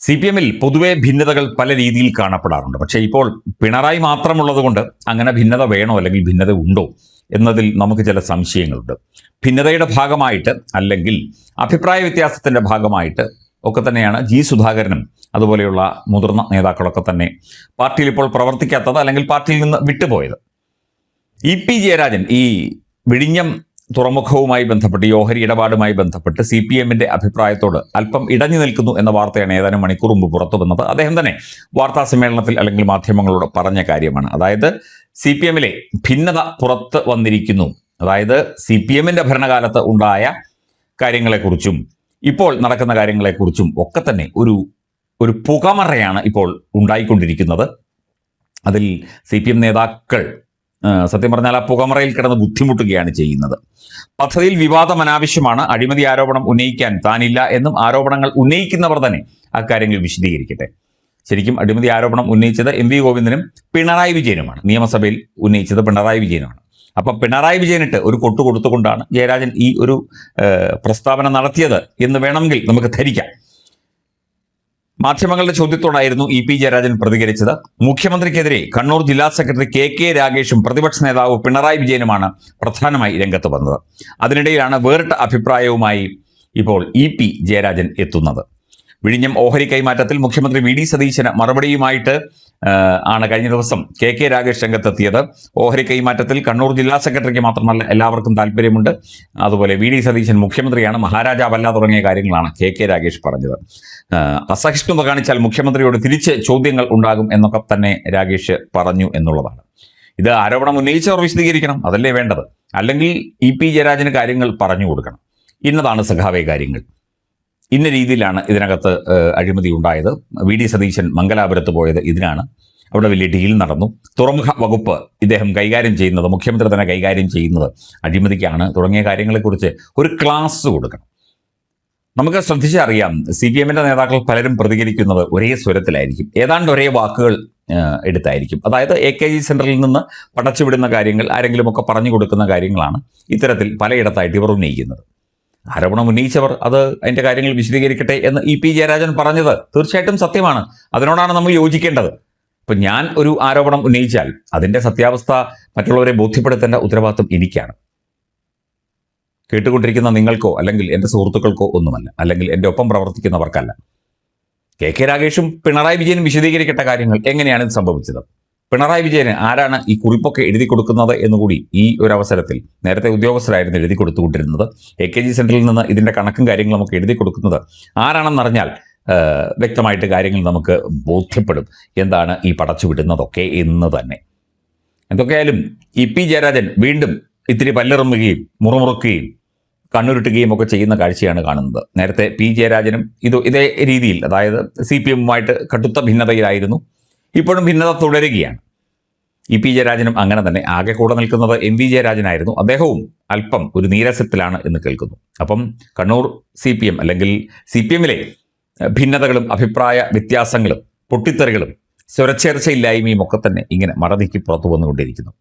CPM-ൽ പൊതുവെ ഭിന്നതകൾ പല രീതിയിൽ കാണപ്പെടാറുണ്ട്. പക്ഷേ ഇപ്പോൾ പിണറായി മാത്രമുള്ളത് കൊണ്ട് അങ്ങനെ ഭിന്നത വേണോ അല്ലെങ്കിൽ ഭിന്നത ഉണ്ടോ എന്നതിൽ നമുക്ക് ചില സംശയങ്ങളുണ്ട്. ഭിന്നതയുടെ ഭാഗമായിട്ട് അല്ലെങ്കിൽ അഭിപ്രായ വ്യത്യാസത്തിന്റെ ഭാഗമായിട്ട് ഒക്കെ തന്നെയാണ് ജി സുധാകരനും അതുപോലെയുള്ള മുതിർന്ന നേതാക്കളൊക്കെ തന്നെ പാർട്ടിയിൽ ഇപ്പോൾ പ്രവർത്തിക്കാത്തത് അല്ലെങ്കിൽ പാർട്ടിയിൽ നിന്ന് വിട്ടുപോയത്. EP ജയരാജൻ ഈ വിഴിഞ്ഞം തുറമുഖവുമായി ബന്ധപ്പെട്ട് ഈ ഓഹരി ഇടപാടുമായി ബന്ധപ്പെട്ട് CPM-ന്റെ അഭിപ്രായത്തോട് അല്പം ഇടഞ്ഞു നിൽക്കുന്നു എന്ന വാർത്തയാണ് ഏതാനും മണിക്കൂർ മുമ്പ് പുറത്തു വന്നത്. അദ്ദേഹം തന്നെ വാർത്താ സമ്മേളനത്തിൽ അല്ലെങ്കിൽ മാധ്യമങ്ങളോട് പറഞ്ഞ കാര്യമാണ്. അതായത് CPM-ലെ ഭിന്നത പുറത്ത് വന്നിരിക്കുന്നു. അതായത് CPM-ന്റെ ഭരണകാലത്ത് ഉണ്ടായ കാര്യങ്ങളെക്കുറിച്ചും ഇപ്പോൾ നടക്കുന്ന കാര്യങ്ങളെക്കുറിച്ചും ഒക്കെ തന്നെ ഒരു പുകമറയാണ് ഇപ്പോൾ ഉണ്ടായിക്കൊണ്ടിരിക്കുന്നത്. അതിൽ CPM നേതാക്കൾ സത്യം പറഞ്ഞാൽ ആ പുകമറയിൽ കിടന്ന് ബുദ്ധിമുട്ടുകയാണ് ചെയ്യുന്നത്. പദ്ധതിയിൽ വിവാദം അനാവശ്യമാണ്, അഴിമതി ആരോപണം ഉന്നയിക്കാൻ താനില്ല എന്നും ആരോപണങ്ങൾ ഉന്നയിക്കുന്നവർ തന്നെ അക്കാര്യങ്ങൾ വിശദീകരിക്കട്ടെ. ശരിക്കും അഴിമതി ആരോപണം ഉന്നയിച്ചത് MV ഗോവിന്ദനും പിണറായി വിജയനുമാണ്. നിയമസഭയിൽ ഉന്നയിച്ചത് പിണറായി വിജയനുമാണ്. അപ്പം പിണറായി വിജയനിട്ട് ഒരു കൊട്ടു കൊടുത്തുകൊണ്ടാണ് ജയരാജൻ ഈ ഒരു പ്രസ്താവന നടത്തിയത് എന്ന് വേണമെങ്കിൽ നമുക്ക് ധരിക്കാം. മാധ്യമങ്ങളുടെ ചോദ്യത്തോടായിരുന്നു EP ജയരാജൻ പ്രതികരിച്ചത്. മുഖ്യമന്ത്രിക്കെതിരെ കണ്ണൂർ ജില്ലാ സെക്രട്ടറി KK രാഗേഷും പ്രതിപക്ഷ നേതാവ് പിണറായി വിജയനുമാണ് പ്രധാനമായി രംഗത്ത് വന്നത്. അതിനിടയിലാണ് വേറിട്ട അഭിപ്രായവുമായി ഇപ്പോൾ EP ജയരാജൻ എത്തുന്നത്. വിഴിഞ്ഞം ഓഹരി കൈമാറ്റത്തിൽ മുഖ്യമന്ത്രി VD സതീശന് മറുപടിയുമായിട്ട് ആണ് കഴിഞ്ഞ ദിവസം KK രാഗേഷ് രംഗത്തെത്തിയത്. ഓഹരി കൈമാറ്റത്തിൽ കണ്ണൂർ ജില്ലാ സെക്രട്ടറിക്ക് മാത്രമല്ല എല്ലാവർക്കും താല്പര്യമുണ്ട്. അതുപോലെ VD സതീശൻ മുഖ്യമന്ത്രിയാണ്, മഹാരാജാവല്ല തുടങ്ങിയ കാര്യങ്ങളാണ് KK രാഗേഷ് പറഞ്ഞത്. അസഹിഷ്ണുത കാണിച്ചാൽ മുഖ്യമന്ത്രിയോട് തിരിച്ച് ചോദ്യങ്ങൾ ഉണ്ടാകും എന്നൊക്കെ തന്നെ രാഗേഷ് പറഞ്ഞു എന്നുള്ളതാണ്. ഇത് ആരോപണം ഉന്നയിച്ചവർ വിശദീകരിക്കണം, അതല്ലേ വേണ്ടത്. അല്ലെങ്കിൽ EP ജയരാജന് കാര്യങ്ങൾ പറഞ്ഞു കൊടുക്കണം. ഇന്നതാണ് സഖാവേ കാര്യങ്ങൾ, ഇന്ന രീതിയിലാണ് ഇതിനകത്ത് അഴിമതി ഉണ്ടായത്. VD സതീശൻ മംഗലാപുരത്ത് പോയത് ഇതിനാണ്, അവിടെ വലിയ ഡീൽ നടന്നു. തുറമുഖ വകുപ്പ് ഇദ്ദേഹം കൈകാര്യം ചെയ്യുന്നത്, മുഖ്യമന്ത്രി തന്നെ കൈകാര്യം ചെയ്യുന്നത് അഴിമതിക്കാണ് തുടങ്ങിയ കാര്യങ്ങളെക്കുറിച്ച് ഒരു ക്ലാസ് കൊടുക്കണം. നമുക്ക് ശ്രദ്ധിച്ചറിയാം, CPM-ന്റെ നേതാക്കൾ പലരും പ്രതികരിക്കുന്നത് ഒരേ സ്വരത്തിലായിരിക്കും, ഏതാണ്ട് ഒരേ വാക്കുകൾ എടുത്തായിരിക്കും. അതായത് AKG സെന്ററിൽ നിന്ന് പടച്ചുവിടുന്ന കാര്യങ്ങൾ ആരെങ്കിലുമൊക്കെ പറഞ്ഞു കൊടുക്കുന്ന കാര്യങ്ങളാണ് ഇത്തരത്തിൽ പലയിടത്തായിട്ട് ഇവർ ഉന്നയിക്കുന്നത്. ആരോപണം ഉന്നയിച്ചവർ അതിൻ്റെ കാര്യങ്ങൾ വിശദീകരിക്കട്ടെ എന്ന് EP ജയരാജൻ പറഞ്ഞത് തീർച്ചയായിട്ടും സത്യമാണ്. അതിനോടാണ് നമ്മൾ യോജിക്കേണ്ടത്. ഇപ്പം ഞാൻ ഒരു ആരോപണം ഉന്നയിച്ചാൽ അതിൻ്റെ സത്യാവസ്ഥ മറ്റുള്ളവരെ ബോധ്യപ്പെടുത്തേണ്ട ഉത്തരവാദിത്വം എനിക്കാണ്. കേട്ടുകൊണ്ടിരിക്കുന്ന നിങ്ങൾക്കോ അല്ലെങ്കിൽ എൻ്റെ സുഹൃത്തുക്കൾക്കോ ഒന്നുമല്ല, അല്ലെങ്കിൽ എൻ്റെ ഒപ്പം പ്രവർത്തിക്കുന്നവർക്കല്ല. KK രാഗേഷും പിണറായി വിജയനും വിശദീകരിക്കേണ്ട കാര്യങ്ങൾ എങ്ങനെയാണ് ഇത് സംഭവിച്ചത്. പിണറായി വിജയന് ആരാണ് ഈ കുറിപ്പൊക്കെ എഴുതി കൊടുക്കുന്നത് എന്നുകൂടി ഈ ഒരു അവസരത്തിൽ, നേരത്തെ ഉദ്യോഗസ്ഥരായിരുന്നു എഴുതി കൊടുത്തുകൊണ്ടിരുന്നത്, AKG സെന്ററിൽ നിന്ന് ഇതിൻ്റെ കണക്കും കാര്യങ്ങളും ഒക്കെ എഴുതി കൊടുക്കുന്നത് ആരാണെന്നറിഞ്ഞാൽ വ്യക്തമായിട്ട് കാര്യങ്ങൾ നമുക്ക് ബോധ്യപ്പെടും എന്താണ് ഈ പടച്ചുവിടുന്നതൊക്കെ എന്ന് തന്നെ. എന്തൊക്കെയായാലും EP ജയരാജൻ വീണ്ടും ഇത്തിരി പല്ലിറുമ്പുകയും മുറുമുറുക്കുകയും കണ്ണുരുട്ടുകയും ഒക്കെ ചെയ്യുന്ന കാഴ്ചയാണ് കാണുന്നത്. നേരത്തെ P ജയരാജനും ഇതേ രീതിയിൽ, അതായത് CPM-ഉമായിട്ട് കടുത്ത ഭിന്നതയിലായിരുന്നു. ഇപ്പോഴും ഭിന്നത തുടരുകയാണ്. EP ജയരാജനും അങ്ങനെ തന്നെ. ആകെ കൂടെ നിൽക്കുന്നത് MV ജയരാജനായിരുന്നു. അദ്ദേഹവും അല്പം ഒരു നീരസത്തിലാണ് എന്ന് കേൾക്കുന്നു. അപ്പം കണ്ണൂർ CPM അല്ലെങ്കിൽ CPM-ലെ ഭിന്നതകളും അഭിപ്രായ വ്യത്യാസങ്ങളും പൊട്ടിത്തെറികളും സ്വരച്ചേർച്ചയില്ലായ്മയും ഒക്കെ തന്നെ ഇങ്ങനെ മറനീക്കി പുറത്തു വന്നുകൊണ്ടിരിക്കുന്നു.